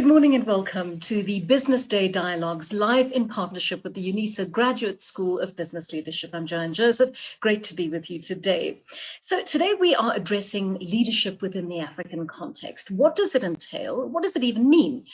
Good morning and welcome to the Business Day Dialogues, live in partnership with the Unisa Graduate School of Business Leadership. I'm Joanne Joseph. Great to be with you today. So today we are addressing leadership within the African context. What does it entail? What does it even mean?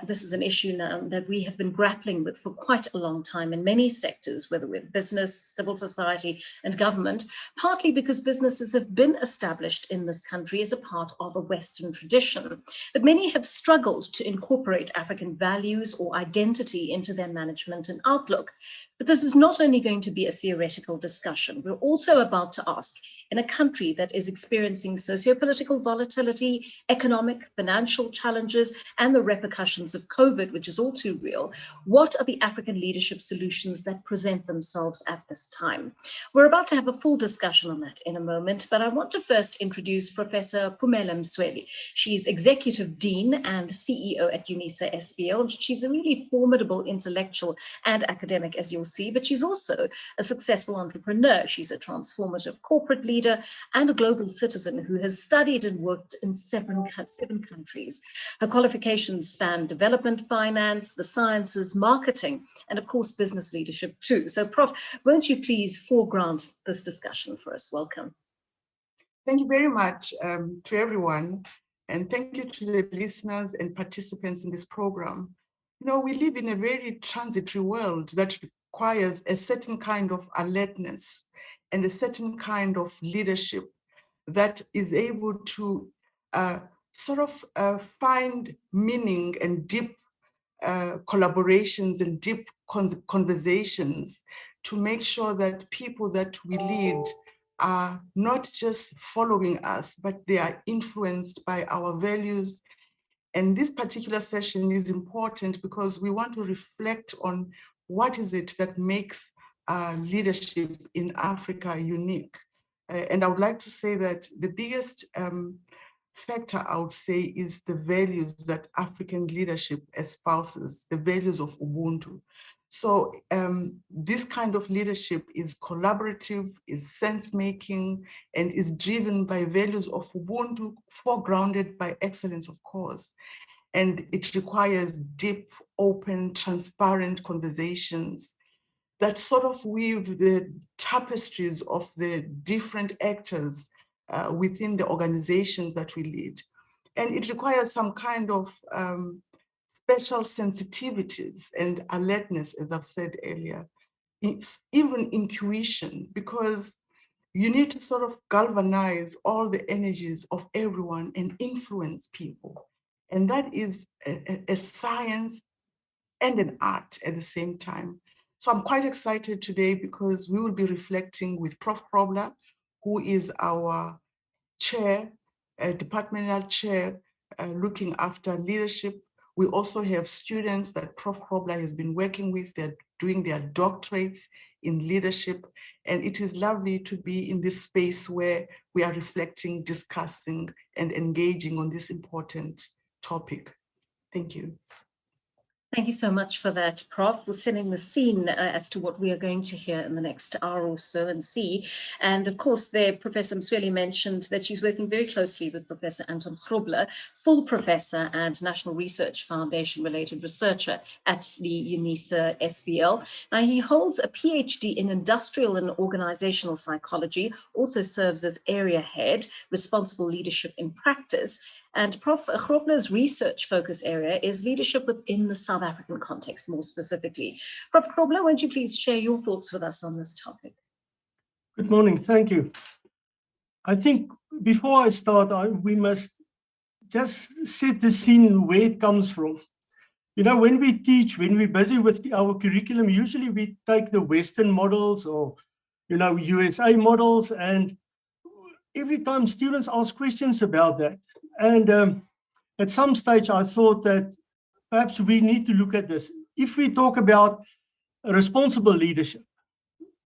This is an issue now that we have been grappling with for quite a long time in many sectors, whether we're business, civil society, and government, partly because businesses have been established in this country as a part of a Western tradition. But many have struggled to incorporate African values or identity into their management and outlook. But this is not only going to be a theoretical discussion, we're also about to ask, in a country that is experiencing socio-political volatility, economic, financial challenges, and the repercussions of COVID, which is all too real, what are the African leadership solutions that present themselves at this time? We're about to have a full discussion on that in a moment, but I want to first introduce Professor Pumela Msweli. She's Executive Dean and CEO at Unisa SBL. She's a really formidable intellectual and academic, as you'll see, but she's also a successful entrepreneur. She's a transformative corporate leader and a global citizen who has studied and worked in seven countries. Her qualifications span development finance, the sciences, marketing, and of course, business leadership too. So Prof, won't you please foreground this discussion for us? Welcome. Thank you very much to everyone. And thank you to the listeners and participants in this program. You know, we live in a very transitory world that requires a certain kind of alertness and a certain kind of leadership that is able to find meaning and deep collaborations and deep conversations to make sure that people that we lead are not just following us, but they are influenced by our values. And this particular session is important because we want to reflect on what is it that makes leadership in Africa unique. And I would like to say that the biggest factor, I would say, is the values that African leadership espouses, the values of ubuntu. So this kind of leadership is collaborative, is sense-making, and is driven by values of ubuntu, foregrounded by excellence, of course. And it requires deep, open, transparent conversations that sort of weave the tapestries of the different actors within the organizations that we lead. And it requires some kind of special sensitivities and alertness, as I've said earlier. It's even intuition, because you need to sort of galvanize all the energies of everyone and influence people. And that is a science and an art at the same time. So I'm quite excited today because we will be reflecting with Prof Grobler, who is our chair, departmental chair, looking after leadership. We also have students that Prof Grobler has been working with. They're doing their doctorates in leadership. And it is lovely to be in this space where we are reflecting, discussing, and engaging on this important topic. Thank you. Thank you so much for that, Prof. We're setting the scene as to what we are going to hear in the next hour or so and see. And of course, there, Professor Msweli mentioned that she's working very closely with Professor Anton Grobler, full professor and National Research Foundation related researcher at the Unisa SBL. Now, he holds a PhD in industrial and organizational psychology, also serves as area head, responsible leadership in practice. And Prof Grobler's research focus area is leadership within the South African context, more specifically. Prof Grobler, won't you please share your thoughts with us on this topic? Good morning, thank you. I think before I start, we must just set the scene where it comes from. You know, when we teach, when we're busy with our curriculum, usually we take the Western models or, you know, USA models, and every time students ask questions about that. And at some stage, I thought that perhaps we need to look at this. If we talk about responsible leadership,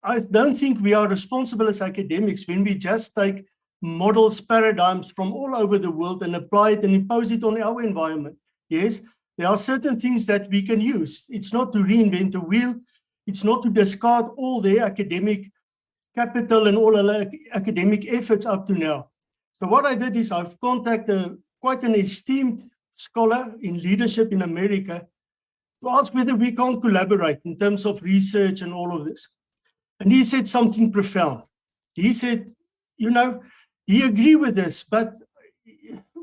I don't think we are responsible as academics when we just take models, paradigms from all over the world and apply it and impose it on our environment. Yes, there are certain things that we can use. It's not to reinvent the wheel. It's not to discard all their academic capital and all academic efforts up to now. So what I did is I've contacted quite an esteemed scholar in leadership in America to ask whether we can't collaborate in terms of research and all of this. And he said something profound. He said, you know, he agreed with this, but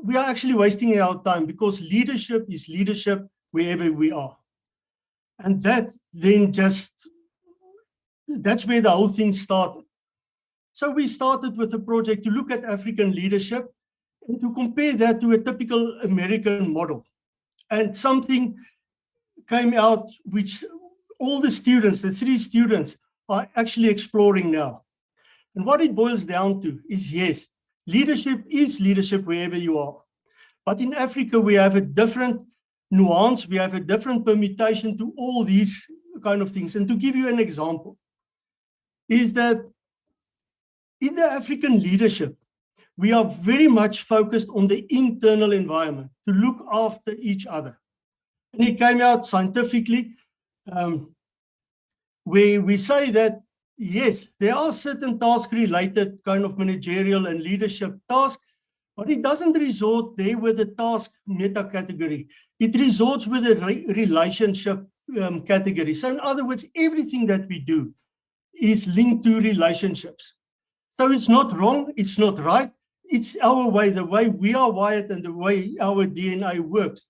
we are actually wasting our time because leadership is leadership wherever we are. And that then that's where the whole thing started. So we started with a project to look at African leadership and to compare that to a typical American model. And something came out which all the students, the 3 students, are actually exploring now. And what it boils down to is, yes, leadership is leadership wherever you are. But in Africa, we have a different nuance, we have a different permutation to all these kind of things. And to give you an example, is that in the African leadership, we are very much focused on the internal environment to look after each other. And it came out scientifically, where we say that, yes, there are certain task-related kind of managerial and leadership tasks, but it doesn't resort there with the task meta category. It resorts with a relationship category. So in other words, everything that we do is linked to relationships. So it's not wrong, it's not right, it's our way, the way we are wired and the way our DNA works.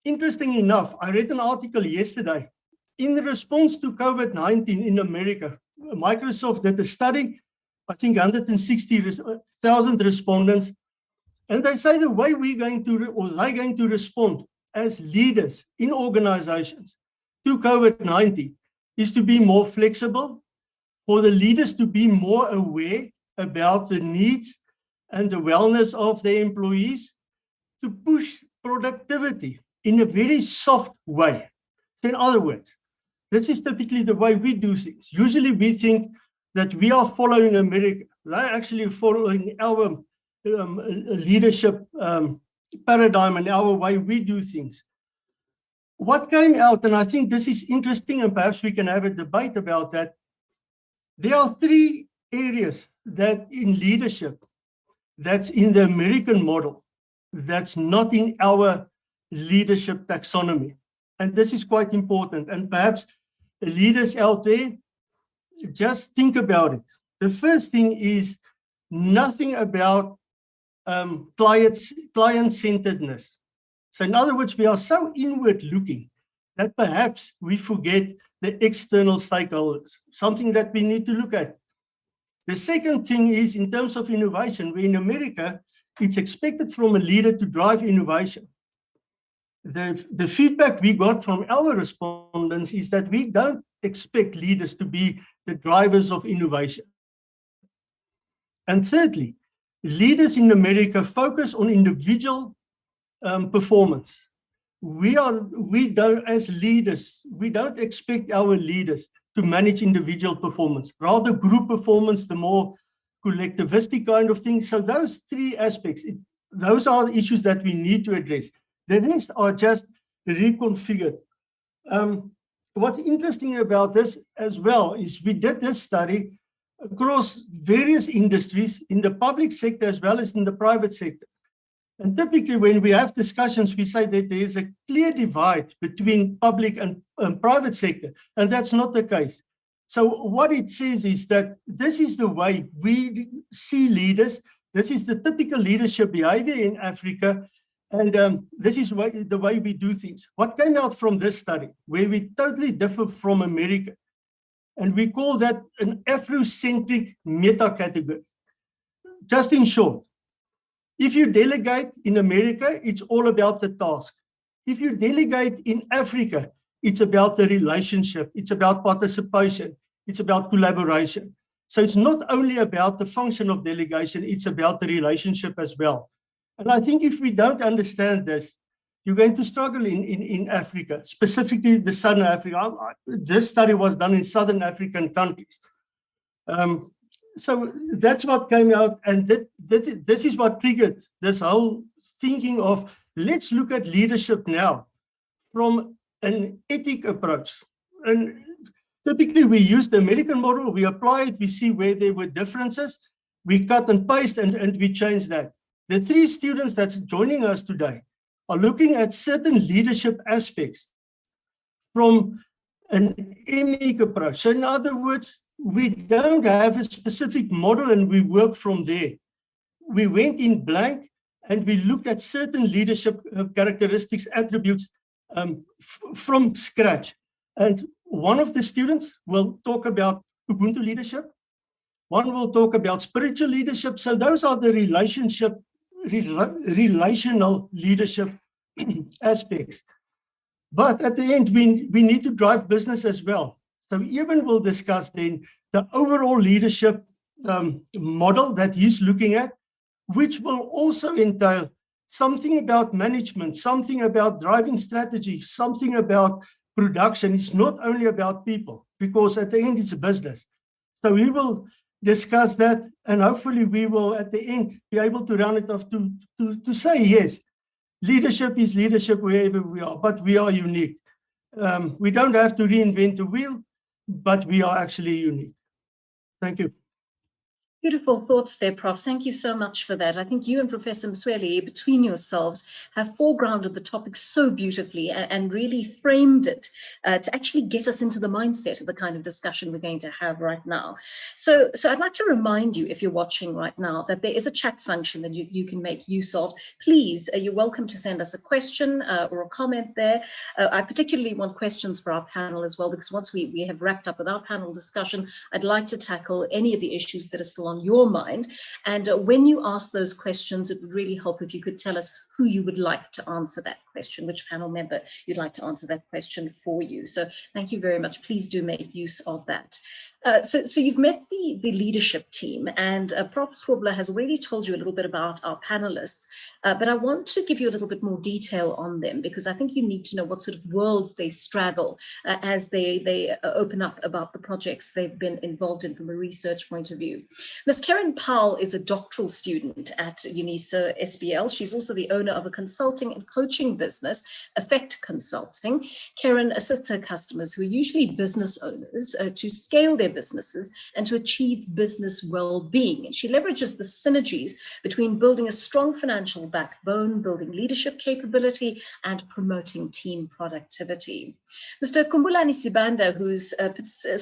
Interesting enough, I read an article yesterday. In response to COVID-19 in America, Microsoft did a study, I think 160,000 respondents, and they say the way they're going to respond as leaders in organizations to COVID-19 is to be more flexible, for the leaders to be more aware about the needs and the wellness of their employees, to push productivity in a very soft way. So in other words, this is typically the way we do things. Usually we think that we are following America. They're actually following our leadership paradigm and our way we do things. What came out, and I think this is interesting, and perhaps we can have a debate about that. There are 3 areas that in leadership that's in the American model that's not in our leadership taxonomy. And this is quite important. And perhaps the leaders out there, just think about it. The first thing is nothing about client-centeredness. So in other words, we are so inward-looking that perhaps we forget the external stakeholders, something that we need to look at. The second thing is in terms of innovation, where in America, it's expected from a leader to drive innovation. The feedback we got from our respondents is that we don't expect leaders to be the drivers of innovation. And thirdly, leaders in America focus on individual performance. As leaders, we don't expect our leaders to manage individual performance, rather group performance, the more collectivistic kind of thing. So those 3 aspects, those are the issues that we need to address. The rest are just reconfigured. What's interesting about this as well is we did this study across various industries in the public sector as well as in the private sector. And typically when we have discussions, we say that there is a clear divide between public and private sector, and that's not the case. So what it says is that this is the way we see leaders, this is the typical leadership behavior in Africa, and this is the way we do things. What came out from this study, where we totally differ from America, and we call that an Afrocentric meta-category. Just in short, if you delegate in America, it's all about the task. If you delegate in Africa, it's about the relationship, it's about participation, it's about collaboration. So it's not only about the function of delegation, it's about the relationship as well. And I think if we don't understand this, you're going to struggle in Africa, specifically the Southern Africa. This study was done in Southern African countries. So that's what came out, and this is what triggered this whole thinking of, let's look at leadership now from an ethic approach. And typically we use the American model, we apply it, we see where there were differences, we cut and paste and we change that. The 3 students that's joining us today are looking at certain leadership aspects from an emic approach. So in other words, we don't have a specific model and we work from there. We went in blank and we looked at certain leadership characteristics, attributes from scratch. And one of the students will talk about Ubuntu leadership. One will talk about spiritual leadership. So those are the relational leadership aspects. But at the end, we need to drive business as well. So Eben will discuss then the overall leadership model that he's looking at, which will also entail something about management, something about driving strategy, something about production. It's not only about people, because at the end, it's a business. So we will discuss that, and hopefully we will, at the end, be able to round it off to say, yes, leadership is leadership wherever we are, but we are unique. We don't have to reinvent the wheel, but we are actually unique. Thank you. Beautiful thoughts there, Prof. Thank you so much for that. I think you and Professor Msweli, between yourselves, have foregrounded the topic so beautifully and really framed it to actually get us into the mindset of the kind of discussion we're going to have right now. So I'd like to remind you, if you're watching right now, that there is a chat function that you can make use of. Please, you're welcome to send us a question or a comment there. I particularly want questions for our panel as well, because once we have wrapped up with our panel discussion, I'd like to tackle any of the issues that are still on your mind. And when you ask those questions, it would really help if you could tell us who you would like to answer that question, which panel member you'd like to answer that question for you. So thank you very much. Please do make use of that. So you've met the leadership team, and Prof Grobler has already told you a little bit about our panelists, but I want to give you a little bit more detail on them, because I think you need to know what sort of worlds they straddle as they open up about the projects they've been involved in from a research point of view. Ms. Kerryn Powell is a doctoral student at Unisa SBL. She's also the owner of a consulting and coaching business, Effect Consulting. Kerryn assists her customers, who are usually business owners, to scale their businesses and to achieve business well-being. And she leverages the synergies between building a strong financial backbone, building leadership capability, and promoting team productivity. Mr. Khumbulani Sibanda, who's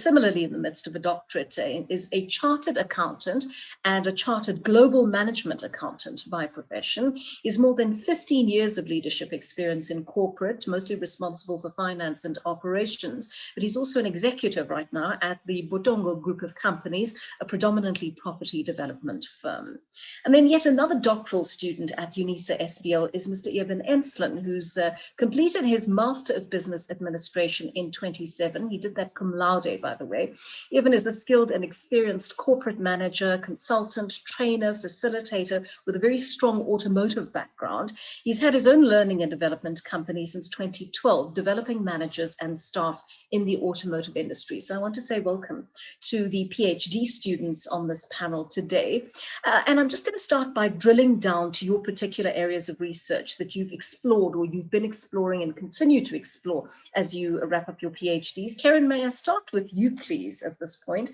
similarly in the midst of a doctorate, is a chartered accountant and a chartered global management accountant by profession. He's more than 15 years of leadership experience in corporate, mostly responsible for finance and operations, but he's also an executive right now at the Botongo group of companies, a predominantly property development firm. And then yet another doctoral student at Unisa SBL is Mr. Eben Enslin, who's completed his Master of Business Administration in 2007. He did that cum laude, by the way. Eben is a skilled and experienced corporate manager, consultant, trainer, facilitator with a very strong automotive background. He's had his own learning and development company since 2012, developing managers and staff in the automotive industry. So I want to say welcome to the PhD students on this panel today. And I'm just going to start by drilling down to your particular areas of research that you've explored or you've been exploring and continue to explore as you wrap up your PhDs. Kerryn, may I start with you, please, at this point?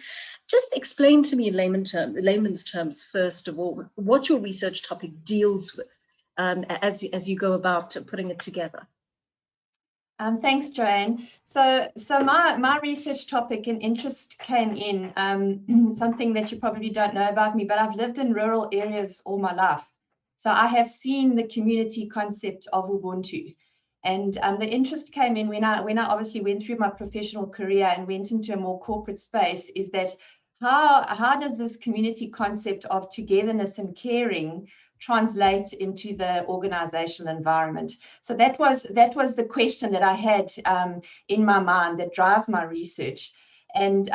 Just explain to me in layman's terms, first of all, what your research topic deals with as you go about putting it together. Thanks, Joanne. So my research topic and interest came in something that you probably don't know about me, but I've lived in rural areas all my life. So I have seen the community concept of Ubuntu. And the interest came in when I obviously went through my professional career and went into a more corporate space, is that how does this community concept of togetherness and caring translate into the organizational environment? So that was the question that I had in my mind that drives my research. And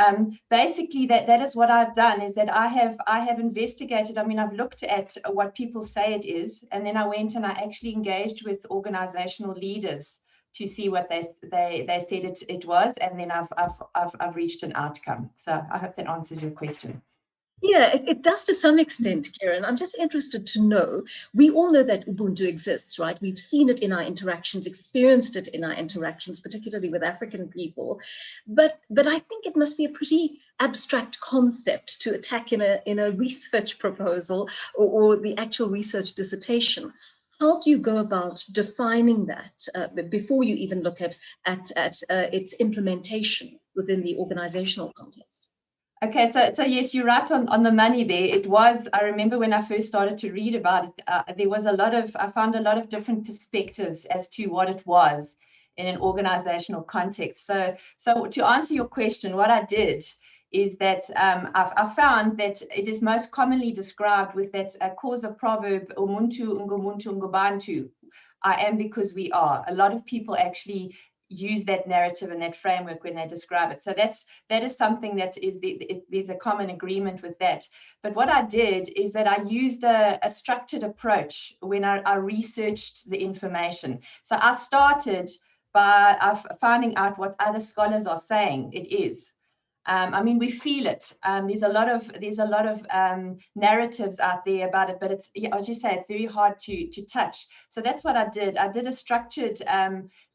basically that is what I've done, is that I have investigated. I mean, I've looked at what people say it is, and then I went and I actually engaged with organizational leaders to see what they said it was, and then I've reached an outcome. So I hope that answers your question. Yeah, it does to some extent, Kerryn. I'm just interested to know, we all know that Ubuntu exists, right? We've seen it in our interactions, experienced it in our interactions, particularly with African people. But I think it must be a pretty abstract concept to attack in a research proposal or the actual research dissertation. How do you go about defining that before you even look at its implementation within the organizational context? Okay, so yes, you're right on the money there. It was, I remember when I first started to read about it, there was I found a lot of different perspectives as to what it was in an organizational context. So to answer your question, what I did is that I found that it is most commonly described with that causa proverb, umuntu, ungumuntu, ungubantu, I am because we are. A lot of people actually use that narrative and that framework when they describe it. So that is something that is there's a common agreement with that. But what I did is that I used a structured approach when I researched the information. So I started by finding out what other scholars are saying it is. I mean, we feel it. There's a lot of narratives out there about it, but it's, as you say, it's very hard to touch. So that's what I did. I did a structured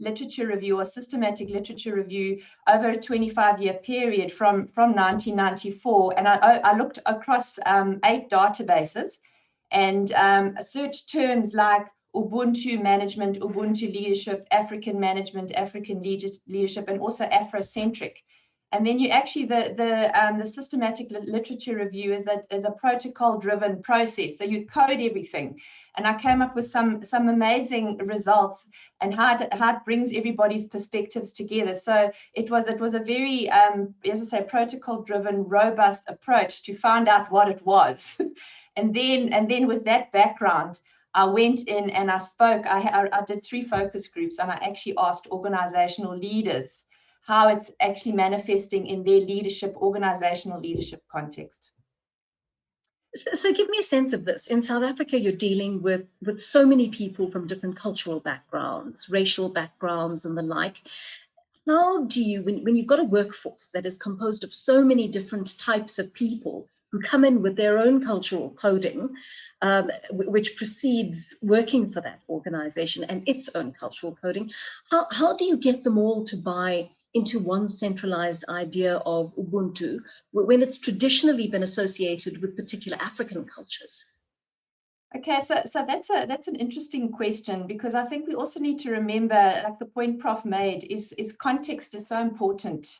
literature review or systematic literature review over a 25-year period from 1994, and I looked across 8 databases and searched terms like Ubuntu management, Ubuntu leadership, African management, African leadership, and also Afrocentric. And then you actually, the systematic literature review is a protocol-driven process. So you code everything. And I came up with some amazing results and how it brings everybody's perspectives together. So it was a very, as I say, protocol-driven, robust approach to find out what it was. and then with that background, I went in and I spoke. I did 3 focus groups, and I actually asked organizational leaders how it's actually manifesting in their leadership, organizational leadership context. So give me a sense of this. In South Africa, you're dealing with so many people from different cultural backgrounds, racial backgrounds, and the like. How do you, when you've got a workforce that is composed of so many different types of people who come in with their own cultural coding, which precedes working for that organization and its own cultural coding, how do you get them all to buy into one centralized idea of Ubuntu when it's traditionally been associated with particular African cultures? Okay, so that's an interesting question, because I think we also need to remember, like the point Prof made, is context is so important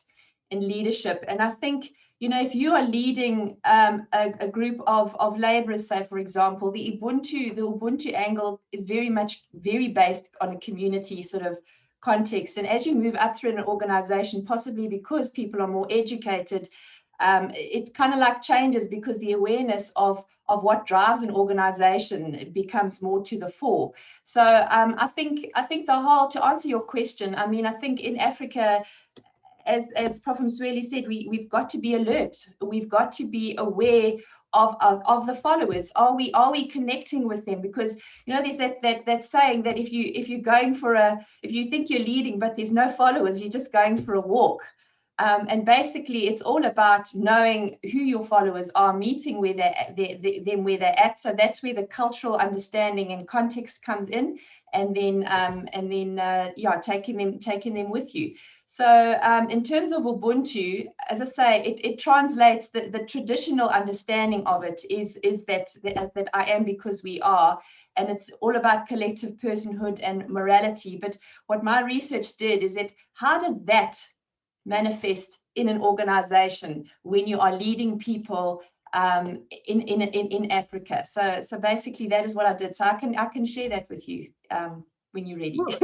in leadership. And I think, if you are leading a group of laborers, say, for example, the Ubuntu angle is very based on a community sort of context. And as you move up through an organization, possibly because people are more educated, it kind of like changes, because the awareness of what drives an organization becomes more to the fore. So I think the whole, to answer your question, I mean, I think in Africa, as Prof Msweli said, we've got to be alert. We've got to be aware of the followers. Are we connecting with them? Because there's that saying that if you think you're leading but there's no followers, you're just going for a walk. And basically, it's all about knowing who your followers are, meeting where them where they're at. So that's where the cultural understanding and context comes in, and then taking them with you. So in terms of Ubuntu, as I say, it translates the traditional understanding of it is that I am because we are. And it's all about collective personhood and morality. But what my research did is that how does that manifest in an organization when you are leading people in Africa? So basically that is what I did. So I can share that with you when you're ready. Well,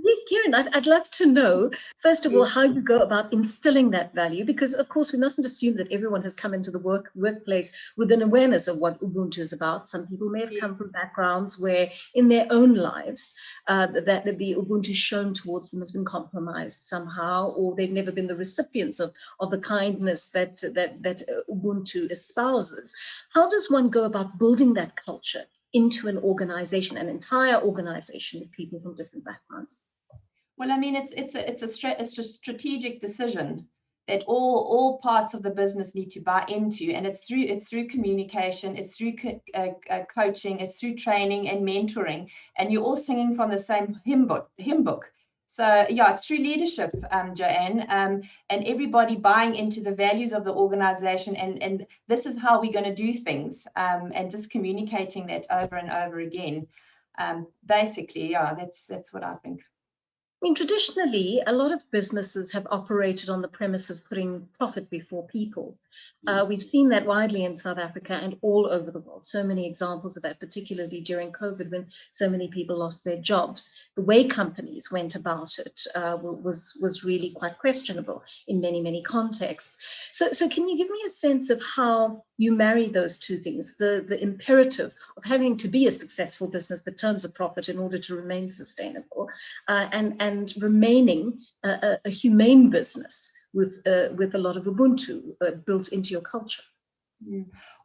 yes, Kerryn, I'd love to know, first of all, how you go about instilling that value, because of course we mustn't assume that everyone has come into the workplace with an awareness of what Ubuntu is about. Some people may have come from backgrounds where in their own lives that the Ubuntu shown towards them has been compromised somehow, or they've never been the recipients of the kindness that Ubuntu espouses. How does one go about building that culture into an organization, an entire organization with people from different backgrounds? Well, I mean, it's a strategic decision. that all parts of the business need to buy into, and it's through communication, it's through coaching, it's through training and mentoring, and you're all singing from the same hymn book. So yeah, it's through leadership, Joanne, and everybody buying into the values of the organization, and this is how we're going to do things, and just communicating that over and over again. Basically, yeah, that's what I think. I mean, traditionally, a lot of businesses have operated on the premise of putting profit before people. We've seen that widely in South Africa and all over the world. So many examples of that, particularly during COVID, when so many people lost their jobs. The way companies went about it was really quite questionable in many, many contexts. So can you give me a sense of how you marry those two things, the imperative of having to be a successful business that turns a profit in order to remain sustainable, and remaining a humane business with a lot of ubuntu built into your culture?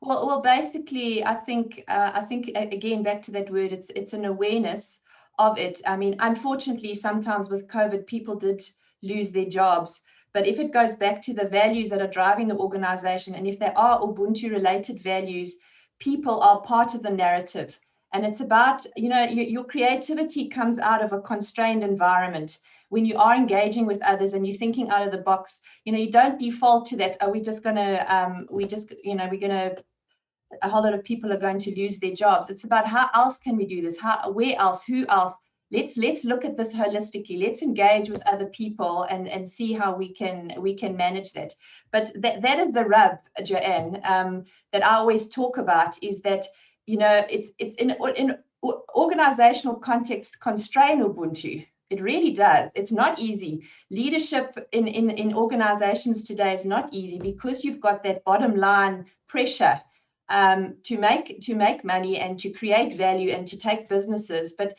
Well, basically, I think again, back to that word, it's an awareness of it. I mean, unfortunately, sometimes with COVID, people did lose their jobs. But if it goes back to the values that are driving the organization, and if there are Ubuntu related values, people are part of the narrative. And it's about, your creativity comes out of a constrained environment. When you are engaging with others and you're thinking out of the box, you don't default to that. Are we just going to, a whole lot of people are going to lose their jobs. It's about how else can we do this? Where else? Who else? Let's look at this holistically. Let's engage with other people and see how we can manage that. But that is the rub, Joanne, that I always talk about, is that it's in organizational context constrain Ubuntu. It really does. It's not easy. Leadership in organizations today is not easy because you've got that bottom line pressure to make money and to create value and to take businesses. But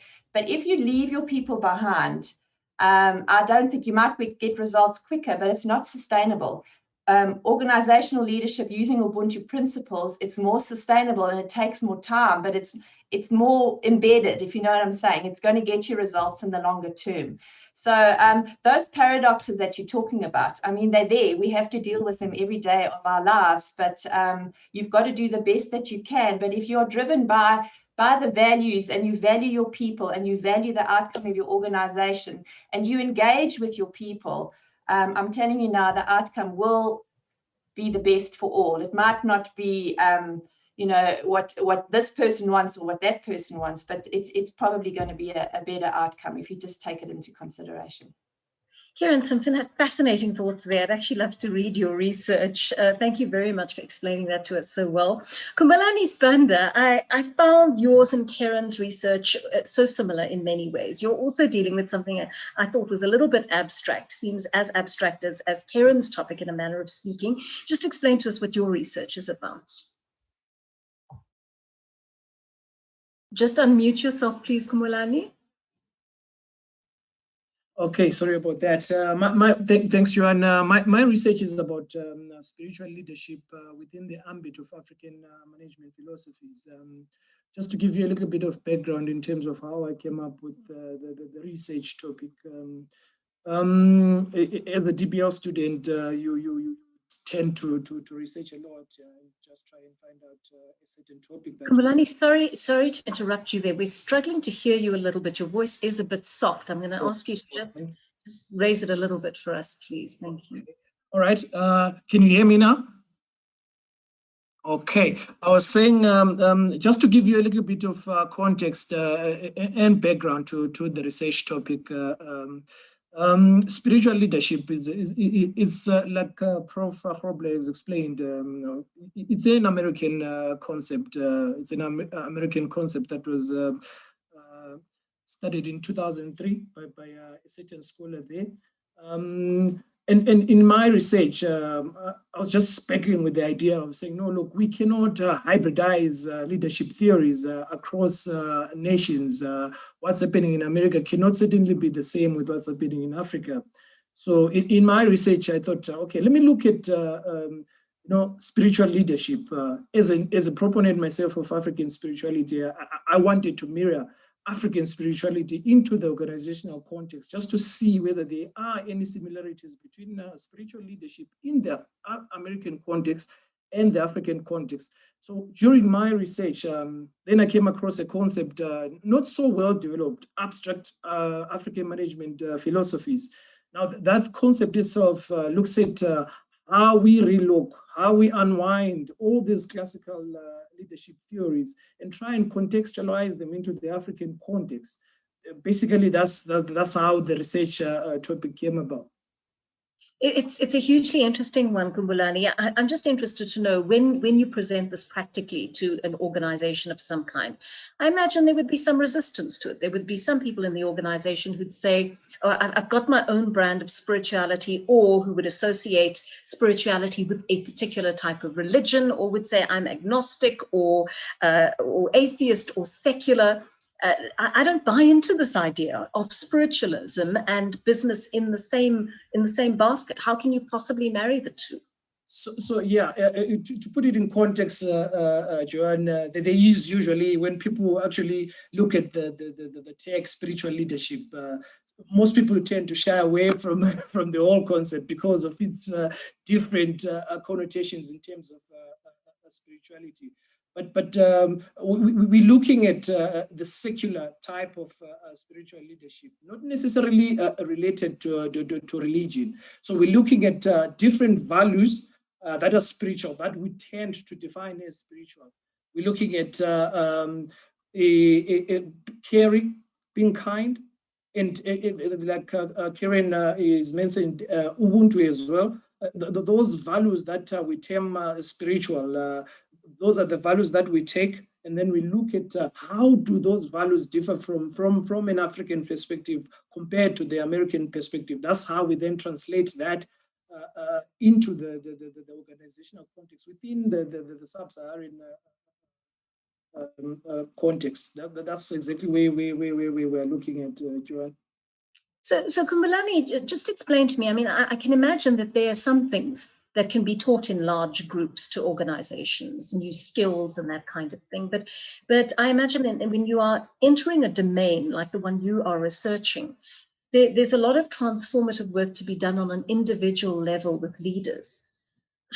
if you leave your people behind, I don't think you might get results quicker, but it's not sustainable. Organizational leadership using Ubuntu principles, it's more sustainable and it takes more time, but it's more embedded, if you know what I'm saying. It's going to get you results in the longer term. So those paradoxes that you're talking about, I mean, they're there. We have to deal with them every day of our lives, but you've got to do the best that you can. But if you're driven by the values, and you value your people, and you value the outcome of your organization, and you engage with your people, I'm telling you now, the outcome will be the best for all. It might not be, what this person wants or what that person wants, but it's probably going to be a better outcome if you just take it into consideration. Kerryn, some fascinating thoughts there. I'd actually love to read your research. Thank you very much for explaining that to us so well. Khumbulani Sibanda, I found yours and Kerryn's research so similar in many ways. You're also dealing with something I thought was a little bit abstract, seems as abstract as Kerryn's topic in a manner of speaking. Just explain to us what your research is about. Just unmute yourself, please, Khumbulani. Okay, sorry about that. Thanks, Joanne. My research is about spiritual leadership within the ambit of African management philosophies. Just to give you a little bit of background in terms of how I came up with the research topic. As a DBL student, you tend to research a lot and just try and find out a certain topic. Khumbulani, sorry to interrupt you there. We're struggling to hear you a little bit. Your voice is a bit soft. I'm going to ask you to just raise it a little bit for us, please. Thank you. All right. Can you hear me now? Okay. I was saying, just to give you a little bit of context and background to the research topic, spiritual leadership it's like Prof Grobler has explained. It's an American concept. It's an American concept that was studied in 2003 by a certain scholar there. And in my research, I was just speckling with the idea of saying, no, look, we cannot hybridize leadership theories across nations. What's happening in America cannot certainly be the same with what's happening in Africa. So in my research, I thought, okay, let me look at spiritual leadership. As a proponent myself of African spirituality, I wanted to mirror African spirituality into the organizational context, just to see whether there are any similarities between spiritual leadership in the American context and the African context. So during my research, then I came across a concept, not so well developed, abstract African management philosophies. Now that concept itself looks at how we relook, how we unwind all these classical leadership theories and try and contextualize them into the African context. Basically, that's how the research topic came about. It's a hugely interesting one, Khumbulani. I'm just interested to know when you present this practically to an organization of some kind, I imagine there would be some resistance to it. There would be some people in the organization who'd say, oh, I've got my own brand of spirituality, or who would associate spirituality with a particular type of religion, or would say I'm agnostic or atheist or secular. I don't buy into this idea of spiritualism and business in the same basket. How can you possibly marry the two? So yeah, to put it in context, Joanne, they use usually when people actually look at the tag spiritual leadership, most people tend to shy away from the whole concept because of its different connotations in terms of spirituality. But we're looking at the secular type of spiritual leadership, not necessarily related to religion. So we're looking at different values that are spiritual, that we tend to define as spiritual. We're looking at caring, being kind, and like Kerryn is mentioned, ubuntu as well. Those values that we term spiritual, those are the values that we take, and then we look at how do those values differ from an African perspective compared to the American perspective. That's how we then translate that into the organizational context within the sub-Saharan context. That's exactly where we were looking at, Joanne. So Khumbulani, just explain to me, I mean, I can imagine that there are some things that can be taught in large groups to organizations, new skills and that kind of thing. But I imagine that when you are entering a domain like the one you are researching, there's a lot of transformative work to be done on an individual level with leaders.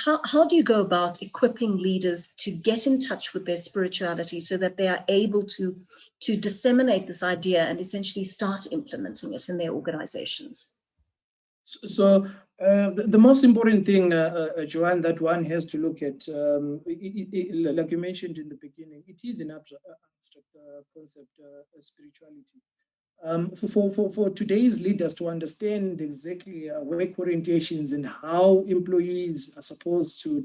How do you go about equipping leaders to get in touch with their spirituality so that they are able to disseminate this idea and essentially start implementing it in their organizations? So the most important thing, Joanne, that one has to look at, like you mentioned in the beginning, it is an abstract concept, spirituality. For today's leaders to understand exactly work orientations and how employees are supposed to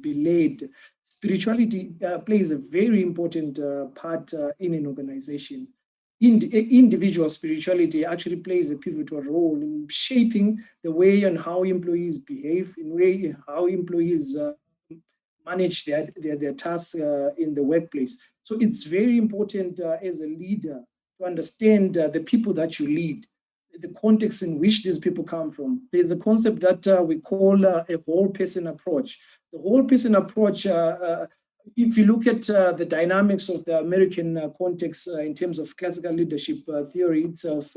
be led, spirituality plays a very important part in an organization. Individual spirituality actually plays a pivotal role in shaping the way and how employees behave, how employees manage their tasks in the workplace. So it's very important as a leader to understand the people that you lead, the context in which these people come from. There's a concept that we call a whole person approach. The whole person approach, if you look at the dynamics of the American context in terms of classical leadership theory itself,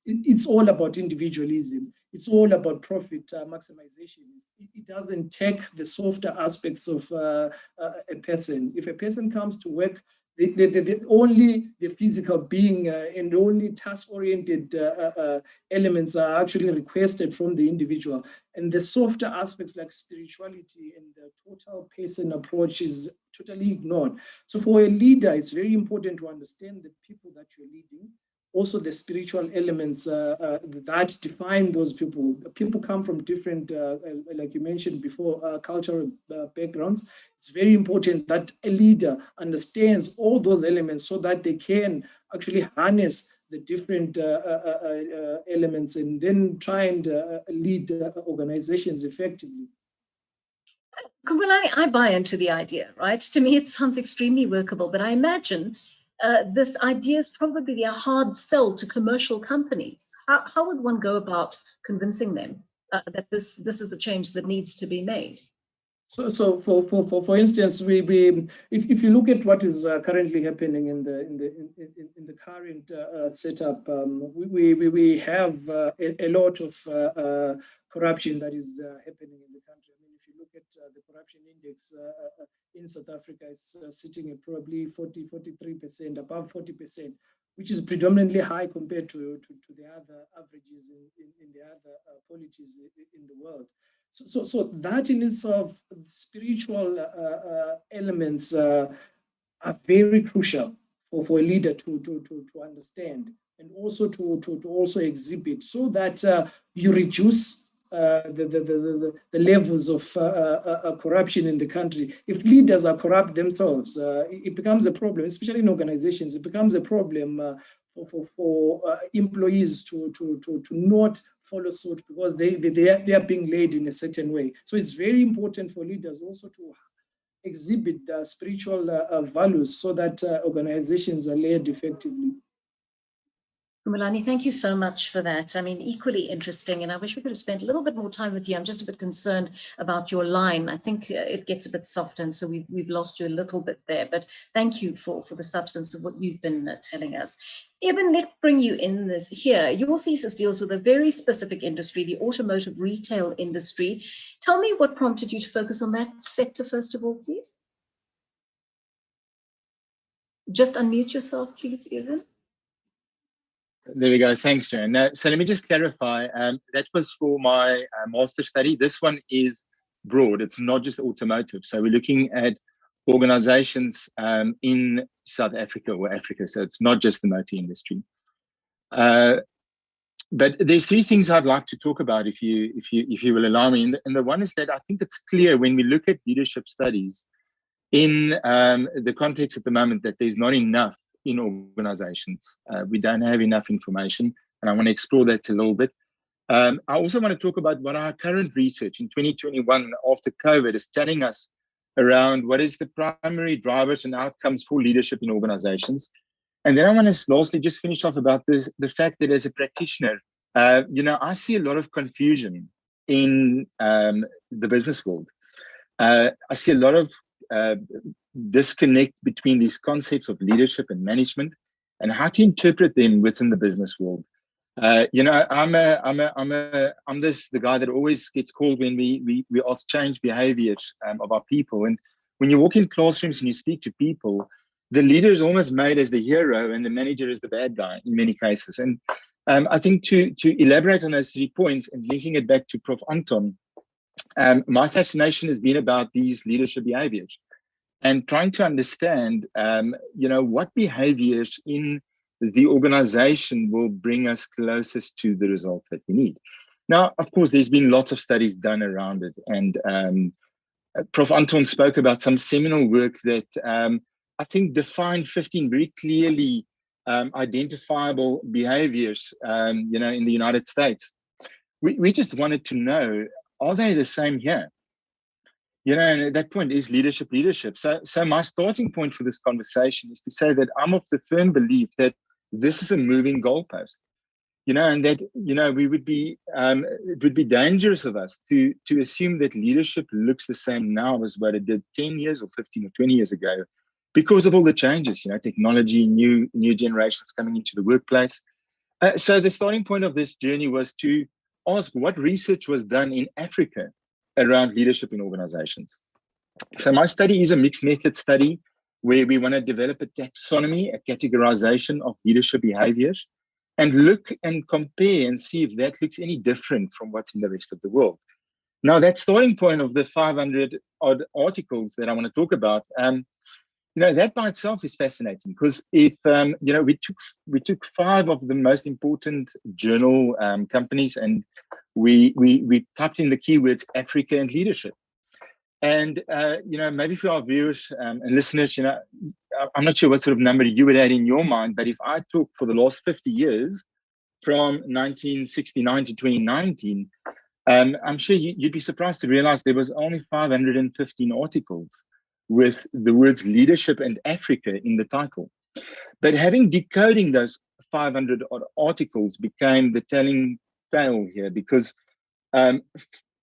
it's all about individualism. It's all about profit maximization. It doesn't take the softer aspects of a person. If a person comes to work, only the physical being and only task-oriented elements are actually requested from the individual. And the softer aspects like spirituality and the total person approach is totally ignored. So for a leader, it's very important to understand the people that you're leading, also the spiritual elements that define those people. People come from different, like you mentioned before, cultural backgrounds. It's very important that a leader understands all those elements so that they can actually harness the different elements and then try and lead organizations effectively. Khumbulani, I buy into the idea, right? To me, it sounds extremely workable, but I imagine this idea is probably a hard sell to commercial companies. How would one go about convincing them that this is the change that needs to be made? So for instance, if you look at what is currently happening in the current setup, we have a lot of corruption that is happening in the country. I mean, if you look at the corruption index in South Africa, it's sitting at probably 43%, above 40%, which is predominantly high compared to the other averages in the other polities in the world. So that in itself, spiritual elements are very crucial for a leader to understand, and also to also exhibit, so that you reduce the levels of corruption in the country. If leaders are corrupt themselves, it becomes a problem, especially in organizations. It becomes a problem for employees to not follow suit, because they are being led in a certain way. So it's very important for leaders also to exhibit spiritual values, so that organizations are led effectively. Khumbulani, thank you so much for that. I mean, equally interesting, and I wish we could have spent a little bit more time with you. I'm just a bit concerned about your line. I think it gets a bit soft, and so we've lost you a little bit there. But thank you for the substance of what you've been telling us. Eben, let's bring you in this here. Your thesis deals with a very specific industry, the automotive retail industry. Tell me what prompted you to focus on that sector, first of all, please. Just unmute yourself, please, Eben. There we go. Thanks, Joanne. Now, so let me just clarify. That was for my master's study. This one is broad. It's not just automotive. So we're looking at organizations in South Africa or Africa. So it's not just the motor industry. But there's three things I'd like to talk about, if you will allow me. And the one is that I think it's clear when we look at leadership studies in the context at the moment that there's not enough in organizations. We don't have enough information, and I want to explore that a little bit. I also want to talk about what our current research in 2021 after COVID is telling us around what is the primary drivers and outcomes for leadership in organizations. And then I want to lastly just finish off about the fact that as a practitioner, I see a lot of confusion in the business world. I see a lot of disconnect between these concepts of leadership and management and how to interpret them within the business world. I'm the guy that always gets called when we ask change behaviors of our people. And when you walk in classrooms and you speak to people, the leader is almost made as the hero and the manager is the bad guy in many cases. And I think to elaborate on those 3 points and linking it back to Prof Anton, my fascination has been about these leadership behaviors and trying to understand, what behaviors in the organization will bring us closest to the results that we need. Now, of course, there's been lots of studies done around it. And Prof Anton spoke about some seminal work that I think defined 15 very clearly identifiable behaviors, in the United States. We just wanted to know, are they the same here? And at that point, is leadership. So my starting point for this conversation is to say that I'm of the firm belief that this is a moving goalpost, and that, we would be, it would be dangerous of us to assume that leadership looks the same now as what it did 10 years or 15 or 20 years ago, because of all the changes, technology, new generations coming into the workplace. So the starting point of this journey was to ask what research was done in Africa around leadership in organizations. So my study is a mixed method study where we want to develop a taxonomy, a categorization of leadership behaviors, and look and compare and see if that looks any different from what's in the rest of the world. Now, that starting point of the 500 odd articles that I want to talk about, that by itself is fascinating, because if we took 5 of the most important journal companies, and we typed in the keywords Africa and leadership. And maybe for our viewers and listeners, I'm not sure what sort of number you would add in your mind, but if I took for the last 50 years from 1969 to 2019, I'm sure you'd be surprised to realize there was only 515 articles with the words leadership and Africa in the title. But decoding those 500 odd articles became the telling tale here, because only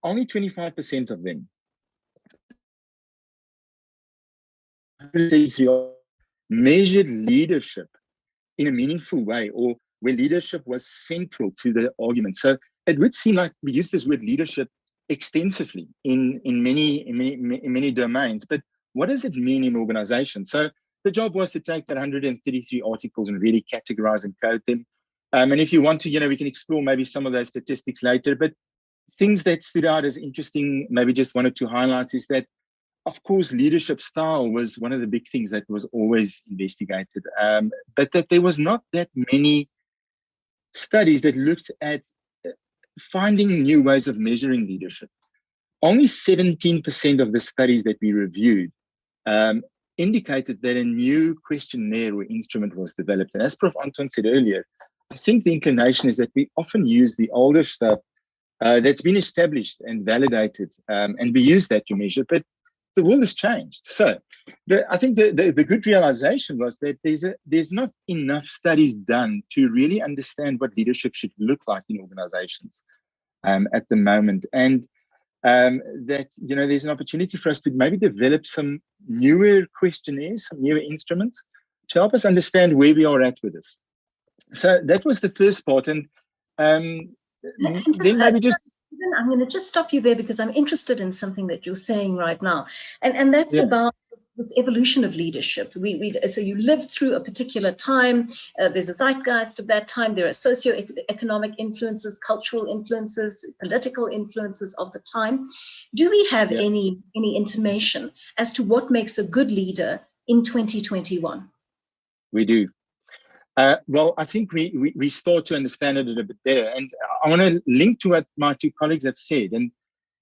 25% of them measured leadership in a meaningful way, or where leadership was central to the argument. So it would seem like we use this word leadership extensively in many domains, but what does it mean in organizations? So the job was to take that 133 articles and really categorize and code them. And if you want to, we can explore maybe some of those statistics later, but things that stood out as interesting, maybe just one or two highlights, is that, of course, leadership style was one of the big things that was always investigated, but that there was not that many studies that looked at finding new ways of measuring leadership. Only 17% of the studies that we reviewed indicated that a new questionnaire or instrument was developed. And as Prof Anton said earlier, I think the inclination is that we often use the older stuff that's been established and validated, and we use that to measure, but the world has changed. So I think the good realization was that there's not enough studies done to really understand what leadership should look like in organizations at the moment. And that, there's an opportunity for us to maybe develop some newer questionnaires, some newer instruments to help us understand where we are at with this. So that was the first part. And then maybe just... I'm going to just stop you there because I'm interested in something that you're saying right now. And that's about this evolution of leadership. So you lived through a particular time. There's a zeitgeist of that time. There are socio-economic influences, cultural influences, political influences of the time. Do we have any intimation as to what makes a good leader in 2021? We do. Well, I think we start to understand it a little bit better. And I want to link to what my two colleagues have said. And,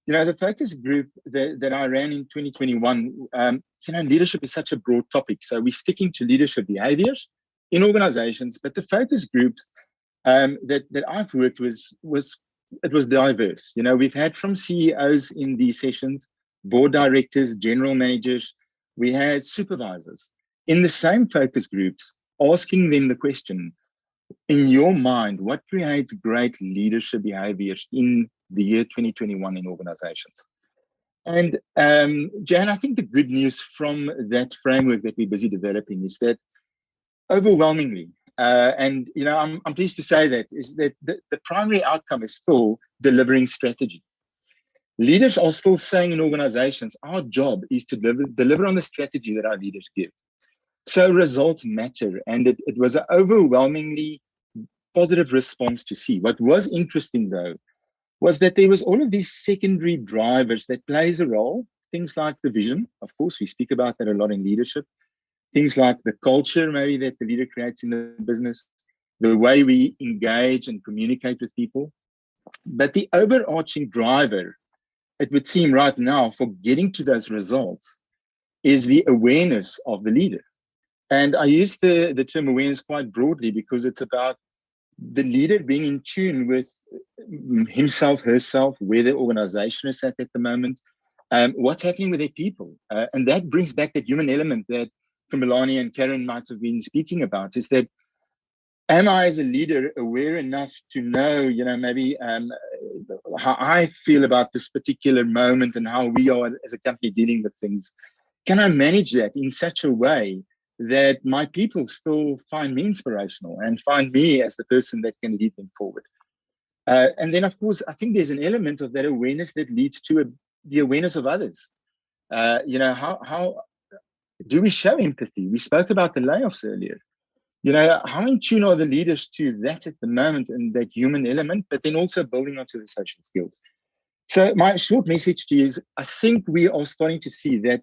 the focus group that I ran in 2021, leadership is such a broad topic. So we're sticking to leadership behaviors in organizations, but the focus groups that I've worked with it was diverse. We've had from CEOs in these sessions, board directors, general managers, we had supervisors in the same focus groups, asking them the question, in your mind, what creates great leadership behaviors in the year 2021 in organizations? And Jan, I think the good news from that framework that we're busy developing is that overwhelmingly, and I'm pleased to say that, is that the primary outcome is still delivering strategy. Leaders are still saying in organizations, our job is to deliver on the strategy that our leaders give. So results matter, and it was an overwhelmingly positive response to see. What was interesting, though, was that there was all of these secondary drivers that plays a role. Things like the vision, of course, we speak about that a lot in leadership. Things like the culture, maybe, that the leader creates in the business, the way we engage and communicate with people. But the overarching driver, it would seem right now, for getting to those results is the awareness of the leader. And I use the term awareness quite broadly because it's about the leader being in tune with himself, herself, where the organization is at the moment, what's happening with their people. And that brings back that human element that Khumbulani and Kerryn might have been speaking about, is that, am I as a leader aware enough to know, maybe how I feel about this particular moment and how we are as a company dealing with things? Can I manage that in such a way that my people still find me inspirational and find me as the person that can lead them forward? And then, of course, I think there's an element of that awareness that leads to the awareness of others. How do we show empathy? We spoke about the layoffs earlier. How in tune are the leaders to that at the moment and that human element, but then also building onto the social skills? So my short message to you is, I think we are starting to see that,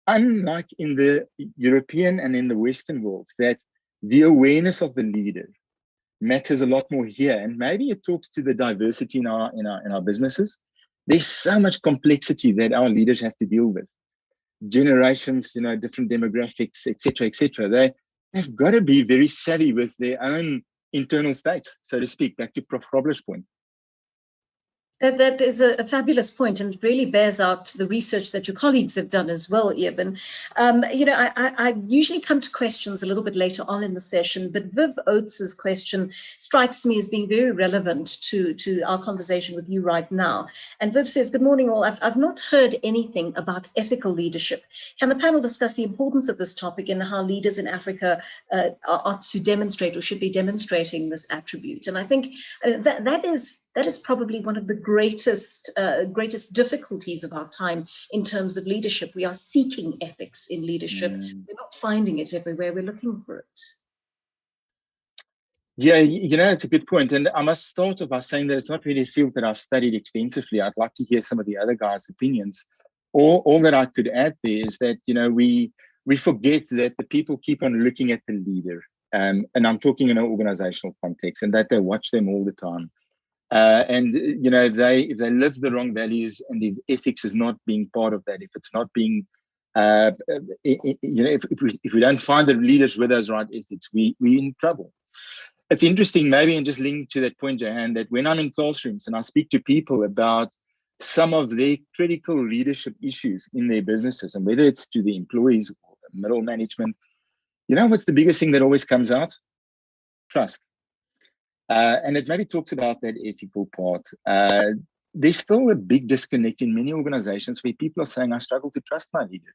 unlike in the European and in the Western worlds, that the awareness of the leader matters a lot more here. And maybe it talks to the diversity in our businesses. There's so much complexity that our leaders have to deal with. Generations, different demographics, etc., etc. They've got to be very savvy with their own internal states, so to speak, back to Prof Grobler's point. That is a fabulous point, and it really bears out the research that your colleagues have done as well, Eben. I usually come to questions a little bit later on in the session, but Viv Oates's question strikes me as being very relevant to our conversation with you right now. And Viv says, good morning all. I've not heard anything about ethical leadership. Can the panel discuss the importance of this topic and how leaders in Africa are to demonstrate or should be demonstrating this attribute? And I think that is probably one of the greatest difficulties of our time in terms of leadership. We are seeking ethics in leadership. We're not finding it everywhere. We're looking for it. Yeah, it's a good point. And I must start off by saying that it's not really a field that I've studied extensively. I'd like to hear some of the other guys' opinions. All that I could add there is that, we forget that the people keep on looking at the leader. And I'm talking in an organizational context, and that they watch them all the time. And if they live the wrong values, and if ethics is not being part of that, if it's not being, if we don't find the leaders with those right ethics, we're in trouble. It's interesting, maybe, and just linked to that point, Joanne, that when I'm in classrooms and I speak to people about some of their critical leadership issues in their businesses, and whether it's to the employees or the middle management, what's the biggest thing that always comes out? Trust. And it maybe talks about that ethical part. There's still a big disconnect in many organizations where people are saying, I struggle to trust my leader.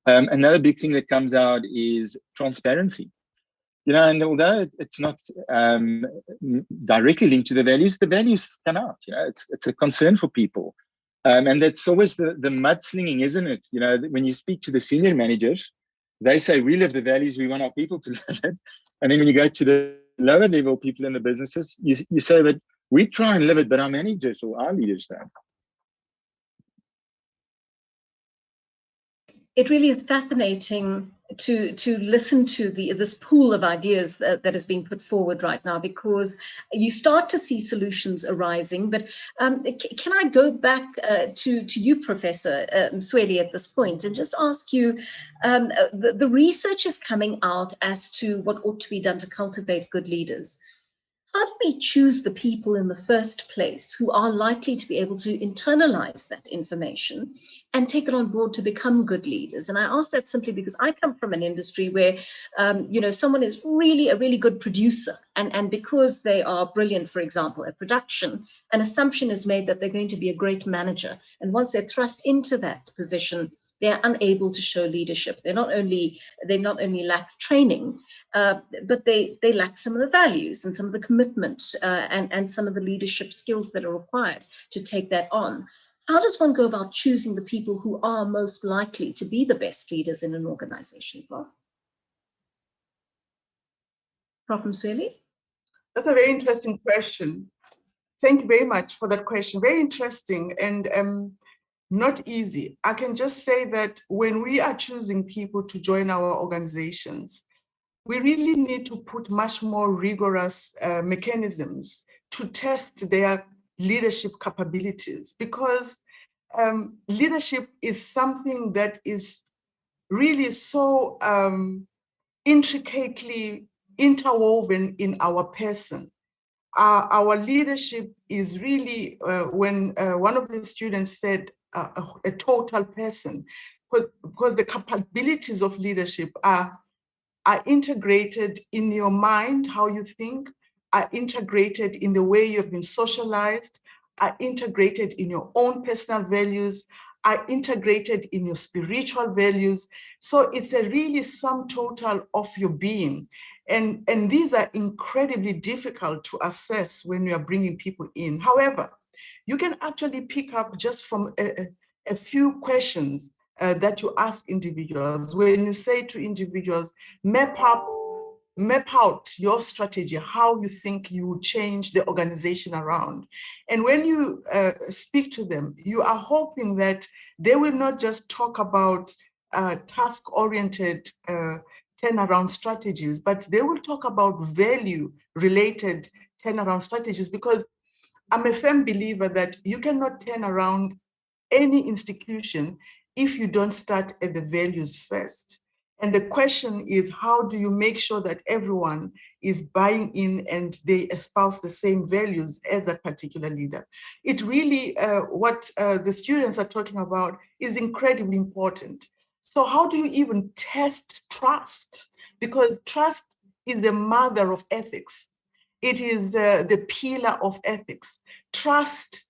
Another big thing that comes out is transparency. And although it's not directly linked to the values come out. It's a concern for people. And that's always the mudslinging, isn't it? When you speak to the senior managers, they say, we live the values, we want our people to live it. And then when you go to the lower level people in the businesses, you say, but we try and live it, but our managers or our leaders don't. It really is fascinating to listen to this pool of ideas that is being put forward right now, because you start to see solutions arising. But can I go back to you, Professor Msweli, at this point, and just ask you, the research is coming out as to what ought to be done to cultivate good leaders. How do we choose the people in the first place who are likely to be able to internalize that information and take it on board to become good leaders? And I ask that simply because I come from an industry where, someone is really a really good producer. And because they are brilliant, for example, at production, an assumption is made that they're going to be a great manager. And once they're thrust into that position, they're unable to show leadership. They not only lack training, but they lack some of the values and some of the commitment and some of the leadership skills that are required to take that on. How does one go about choosing the people who are most likely to be the best leaders in an organization, Prof? Prof Msweli? That's a very interesting question. Thank you very much for that question. Very interesting and not easy. I can just say that when we are choosing people to join our organizations, we really need to put much more rigorous mechanisms to test their leadership capabilities, because leadership is something that is really so intricately interwoven in our person. Our leadership is really, when one of the students said, a total person, because the capabilities of leadership are integrated in your mind, how you think, are integrated in the way you've been socialized, are integrated in your own personal values, are integrated in your spiritual values. So it's a really sum total of your being. And these are incredibly difficult to assess when you are bringing people in. However, you can actually pick up just from a few questions that you ask individuals. When you say to individuals, map out your strategy, how you think you will change the organization around. And when you speak to them, you are hoping that they will not just talk about task-oriented turnaround strategies, but they will talk about value-related turnaround strategies, because I'm a firm believer that you cannot turn around any institution if you don't start at the values first. And the question is, how do you make sure that everyone is buying in and they espouse the same values as that particular leader? It really, what the students are talking about is incredibly important. So how do you even test trust? Because trust is the mother of ethics. It is the pillar of ethics. Trust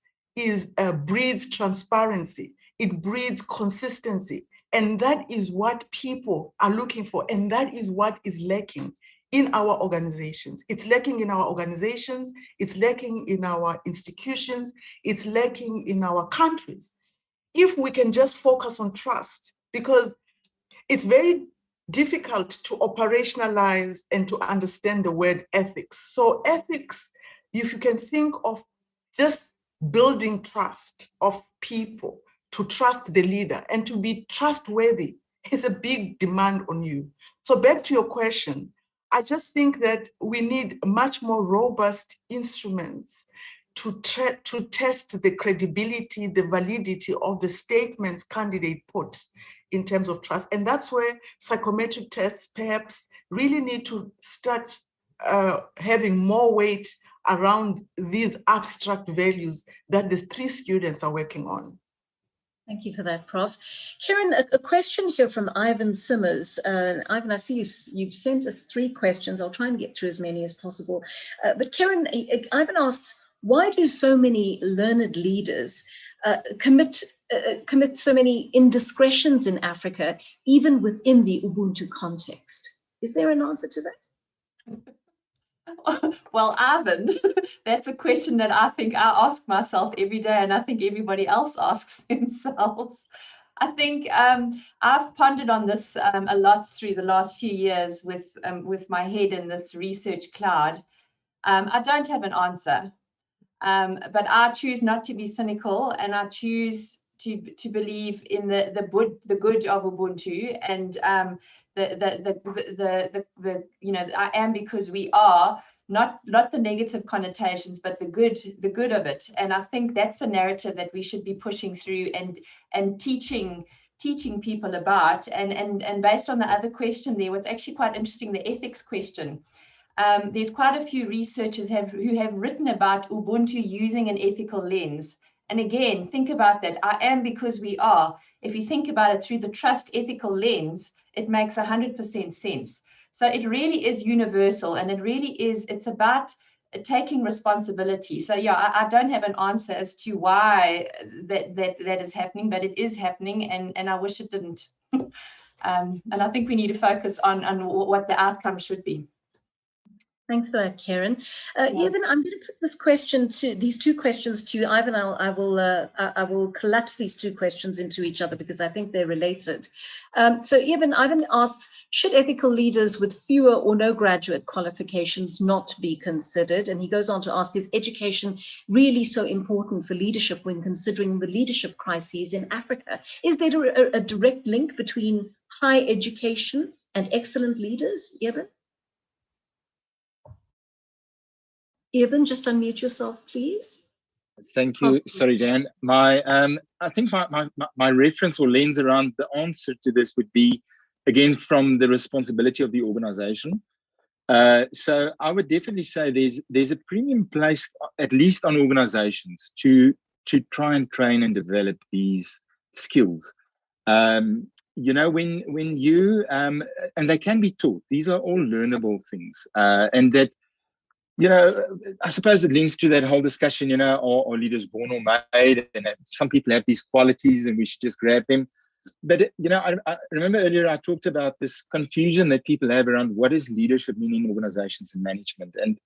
breeds transparency. It breeds consistency. And that is what people are looking for. And that is what is lacking in our organizations. It's lacking in our organizations. It's lacking in our institutions. It's lacking in our countries. If we can just focus on trust, because it's very difficult to operationalize and to understand the word ethics. So ethics, if you can think of just building trust of people, to trust the leader and to be trustworthy is a big demand on you. So back to your question, I just think that we need much more robust instruments to test the credibility, the validity of the statements candidate put in terms of trust. And that's where psychometric tests perhaps really need to start having more weight around these abstract values that the 3 students are working on. Thank you for that, Prof. Kerryn, a question here from Ivan Simmers. Ivan, I see you've sent us 3 questions. I'll try and get through as many as possible. But Kerryn, Ivan asks, why do so many learned leaders commit so many indiscretions in Africa, even within the Ubuntu context? Is there an answer to that? Well, Ivan, that's a question that I think I ask myself every day, and I think everybody else asks themselves. I think I've pondered on this a lot through the last few years with my head in this research cloud. I don't have an answer, but I choose not to be cynical, and I choose to believe in the good of Ubuntu, and the I am because we are, not the negative connotations, but the good of it. And I think that's the narrative that we should be pushing through and teaching people about. And based on the other question there, what's actually quite interesting, the ethics question. There's quite a few researchers who have written about Ubuntu using an ethical lens. And again, think about that. I am because we are. If you think about it through the trust ethical lens, it makes 100% sense. So it really is universal, and it's about taking responsibility. So yeah, I don't have an answer as to why that is happening, but it is happening, and I wish it didn't. And I think we need to focus on what the outcome should be. Thanks for that, Kerryn. Eben, I'm going to put these 2 questions to you. Ivan, I will collapse these 2 questions into each other because I think they're related. So Eben, Ivan asks, should ethical leaders with fewer or no graduate qualifications not be considered? And he goes on to ask, is education really so important for leadership when considering the leadership crises in Africa? Is there a direct link between high education and excellent leaders, Eben? Eben, just unmute yourself, please. Thank you. Sorry, Jan. I think my reference or lens around the answer to this would be, again, from the responsibility of the organization. So I would definitely say there's a premium placed, at least on organizations, to try and train and develop these skills. When you and they can be taught. These are all learnable things, and that. I suppose it links to that whole discussion, are leaders born or made? And some people have these qualities and we should just grab them. But, I remember earlier I talked about this confusion that people have around what does leadership mean in organizations and management. And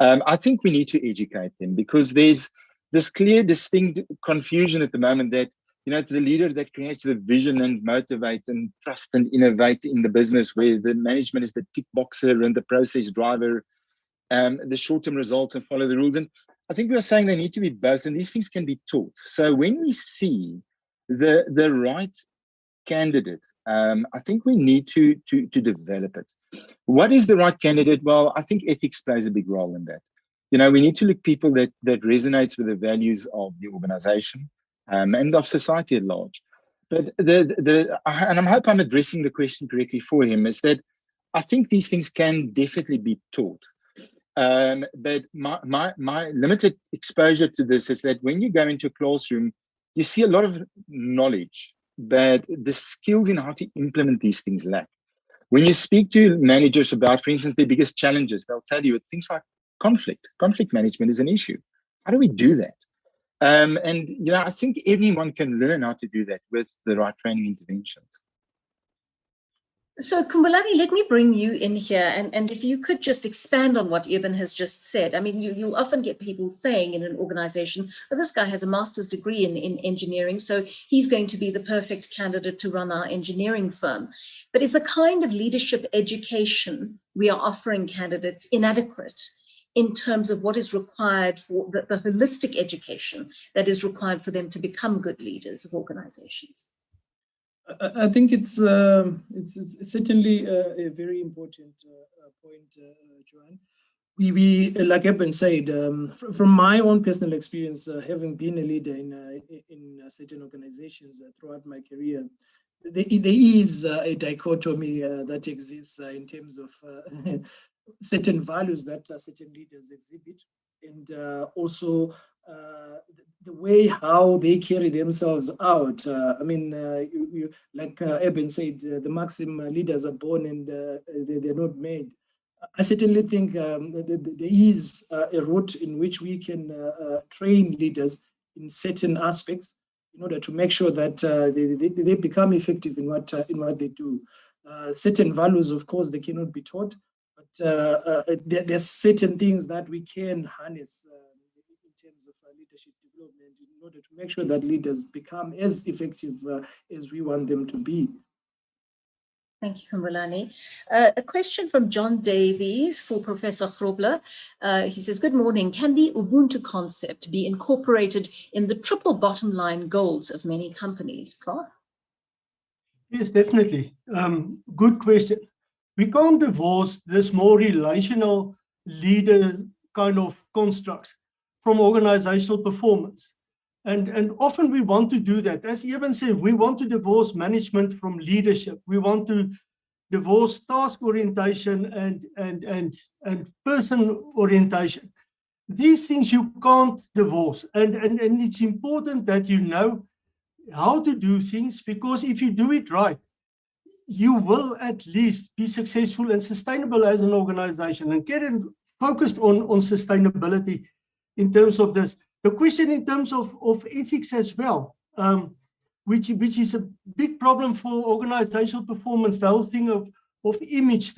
I think we need to educate them, because there's this clear, distinct confusion at the moment that, it's the leader that creates the vision and motivate and trust and innovate in the business, where the management is the tick boxer and the process driver. The short-term results and follow the rules. And I think we are saying they need to be both, and these things can be taught. So when we see the right candidate, I think we need to develop it. What is the right candidate? Well, I think ethics plays a big role in that. We need to look at people that resonates with the values of the organization and of society at large. But and I hope I'm addressing the question correctly for him, is that I think these things can definitely be taught. But my limited exposure to this is that when you go into a classroom, you see a lot of knowledge, but the skills in how to implement these things lack. When you speak to managers about, for instance, their biggest challenges, they'll tell you things like conflict. Conflict management is an issue. How do we do that? And I think anyone can learn how to do that with the right training interventions. So Khumbulani, let me bring you in here, and if you could just expand on what Eben has just said. I mean, you often get people saying in an organization, well, this guy has a master's degree in engineering, so he's going to be the perfect candidate to run our engineering firm. But is the kind of leadership education we are offering candidates inadequate in terms of what is required for the holistic education that is required for them to become good leaders of organizations? I think it's certainly a very important point, Joanne. We like Eben said, from my own personal experience, having been a leader in certain organizations throughout my career, there is a dichotomy that exists in terms of certain values that certain leaders exhibit, and also the way how they carry themselves out. I mean, like Eben said, the maxim leaders are born and they're not made. I certainly think there is a route in which we can train leaders in certain aspects in order to make sure that they become effective in what they do. Certain values, of course, they cannot be taught, but there's certain things that we can harness in terms of leadership development in order to make sure that leaders become as effective as we want them to be. Thank you, Khumbulani. A question from John Davies for Professor Trobler. He says, good morning. Can the Ubuntu concept be incorporated in the triple bottom line goals of many companies, Prof? Yes, definitely. Good question. We can't divorce this more relational leader kind of constructs from organizational performance. And often we want to do that. As Eben said, we want to divorce management from leadership. We want to divorce task orientation and person orientation. These things you can't divorce. And it's important that you know how to do things, because if you do it right, you will at least be successful and sustainable as an organization. And Kerryn focused on sustainability in terms of this. The question in terms of ethics as well, which is a big problem for organizational performance, the whole thing of image.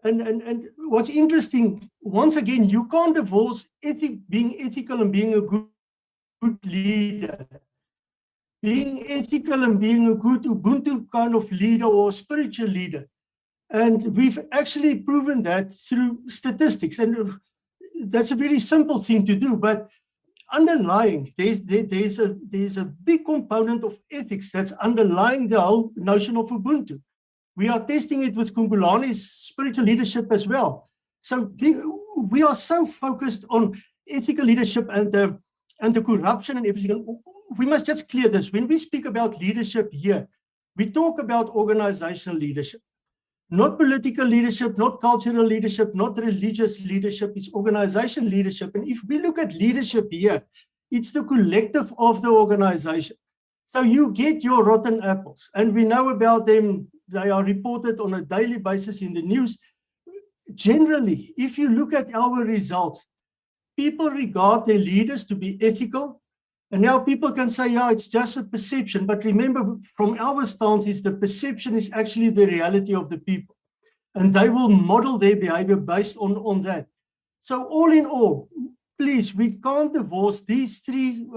And what's interesting, once again, you can't divorce being ethical and being a good leader. Being ethical and being a good ubuntu kind of leader or spiritual leader. And we've actually proven that through statistics. And that's a very simple thing to do, but underlying, there's a big component of ethics that's underlying the whole notion of Ubuntu. We are testing it with Khumbulani's spiritual leadership as well. So we are so focused on ethical leadership and the corruption and everything. We must just clear this. When we speak about leadership here, we talk about organizational leadership. Not political leadership, not cultural leadership, not religious leadership, it's organizational leadership. And if we look at leadership here, it's the collective of the organization. So you get your rotten apples, and we know about them. They are reported on a daily basis in the news. Generally, if you look at our results, people regard their leaders to be ethical. And now people can say, yeah, it's just a perception. But remember, from our stance, is the perception is actually the reality of the people. And they will model their behavior based on that. So all in all, please, we can't divorce these three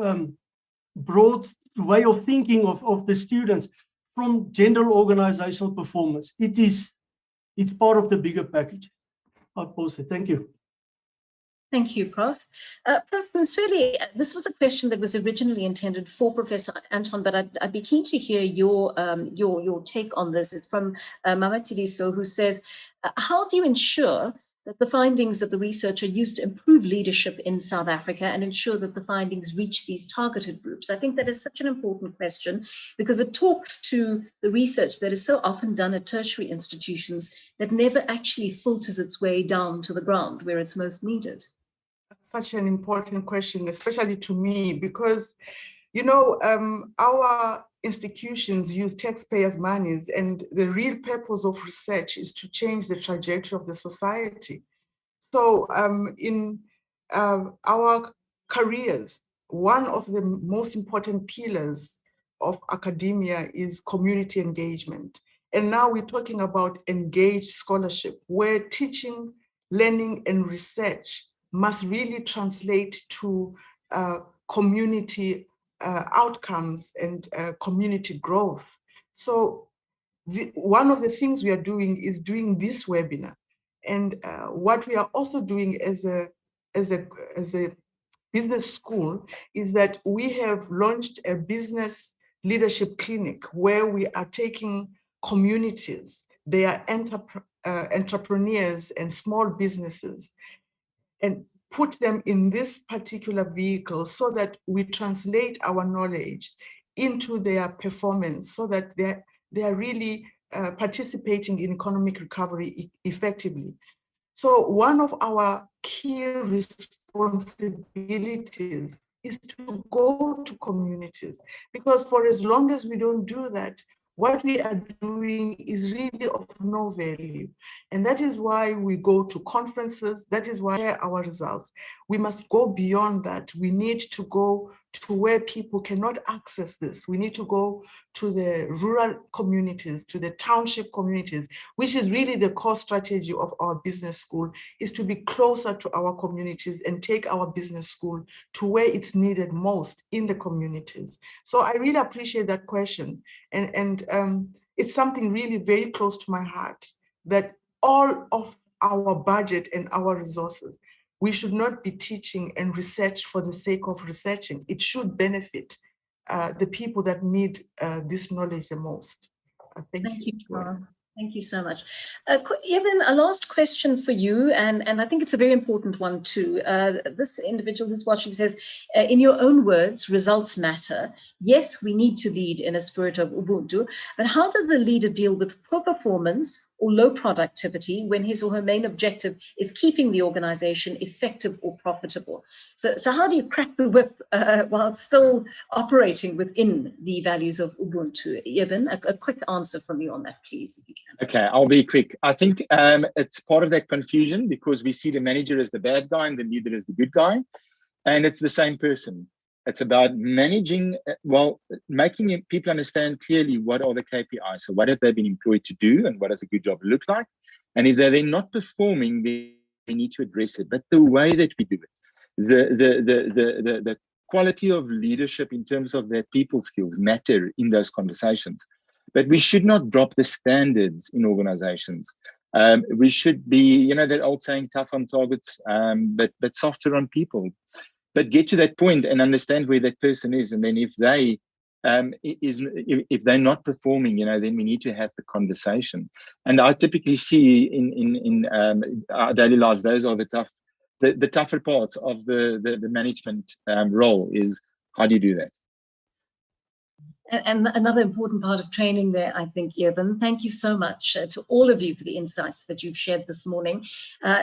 broad way of thinking of the students from general organizational performance. It's part of the bigger package. I'll pause it. Thank you. Thank you, Prof. Prof Msweli, this was a question that was originally intended for Professor Anton, but I'd be keen to hear your take on this. It's from Mamatiliso, who says, how do you ensure that the findings of the research are used to improve leadership in South Africa and ensure that the findings reach these targeted groups? I think that is such an important question because it talks to the research that is so often done at tertiary institutions that never actually filters its way down to the ground where it's most needed. Such an important question, especially to me, because, you know, our institutions use taxpayers' monies, and the real purpose of research is to change the trajectory of the society. So in our careers, one of the most important pillars of academia is community engagement. And now we're talking about engaged scholarship, where teaching, learning, and research must really translate to community outcomes and community growth. So one of the things we are doing is doing this webinar. And what we are also doing as a business school is that we have launched a business leadership clinic where we are taking communities, they are entrepreneurs and small businesses, and put them in this particular vehicle so that we translate our knowledge into their performance so that they are really participating in economic recovery effectively. So one of our key responsibilities is to go to communities, because for as long as we don't do that, what we are doing is really of no value. And that is why we go to conferences, that is why we share our results. We must go beyond that. We need to go to where people cannot access this. We need to go to the rural communities, to the township communities, which is really the core strategy of our business school, is to be closer to our communities and take our business school to where it's needed most in the communities. So I really appreciate that question. And it's something really very close to my heart, that all of our budget and our resources, we should not be teaching and research for the sake of researching. It should benefit the people that need this knowledge the most. Thank you. Thank you so much. Eben, a last question for you, and I think it's a very important one too. This individual who's watching says, in your own words, results matter. Yes, we need to lead in a spirit of ubuntu, but how does the leader deal with poor performance or low productivity when his or her main objective is keeping the organization effective or profitable? So how do you crack the whip while still operating within the values of ubuntu? Eben, a quick answer from you on that, please, if you can. Okay, I'll be quick. I think it's part of that confusion because we see the manager as the bad guy and the leader as the good guy, and it's the same person. It's about managing, making people understand clearly what are the KPIs. So what have they been employed to do and what does a good job look like? And if they're not performing, then we need to address it. But the way that we do it, the quality of leadership in terms of their people skills matter in those conversations. But we should not drop the standards in organizations. We should be, that old saying, tough on targets, but softer on people. But get to that point and understand where that person is, and then if they're not performing, then we need to have the conversation. And I typically see in our daily lives, those are the tougher parts of the management role. Is how do you do that? And another important part of training there, I think, Eben, thank you so much to all of you for the insights that you've shared this morning.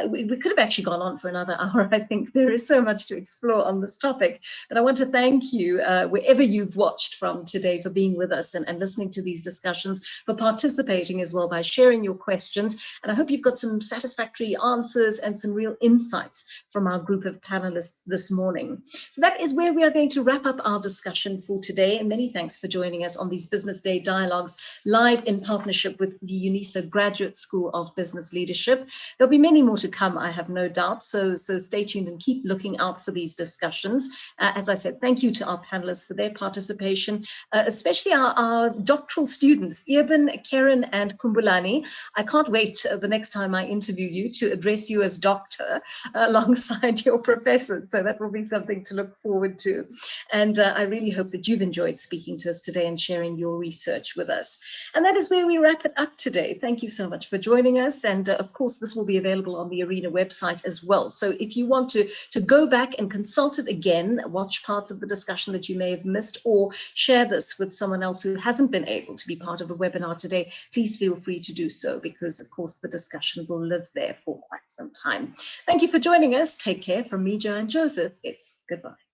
We could have actually gone on for another hour. I think there is so much to explore on this topic. But I want to thank you, wherever you've watched from today, for being with us and listening to these discussions, for participating as well by sharing your questions. And I hope you've got some satisfactory answers and some real insights from our group of panelists this morning. So that is where we are going to wrap up our discussion for today. And many thanks for joining us on these Business Day Dialogues, live in partnership with the Unisa Graduate School of Business Leadership. There'll be many more to come, I have no doubt, so stay tuned and keep looking out for these discussions. As I said, thank you to our panelists for their participation, especially our doctoral students, Eben, Kerryn, and Khumbulani. I can't wait the next time I interview you to address you as doctor alongside your professors, so that will be something to look forward to. And I really hope that you've enjoyed speaking to us today and sharing your research with us. And that is where we wrap it up today. Thank you so much for joining us. And of course, this will be available on the Arena website as well. So if you want to go back and consult it again, watch parts of the discussion that you may have missed, or share this with someone else who hasn't been able to be part of the webinar today, please feel free to do so, because of course the discussion will live there for quite some time. Thank you for joining us. Take care. From me, Joanne Joseph, it's goodbye.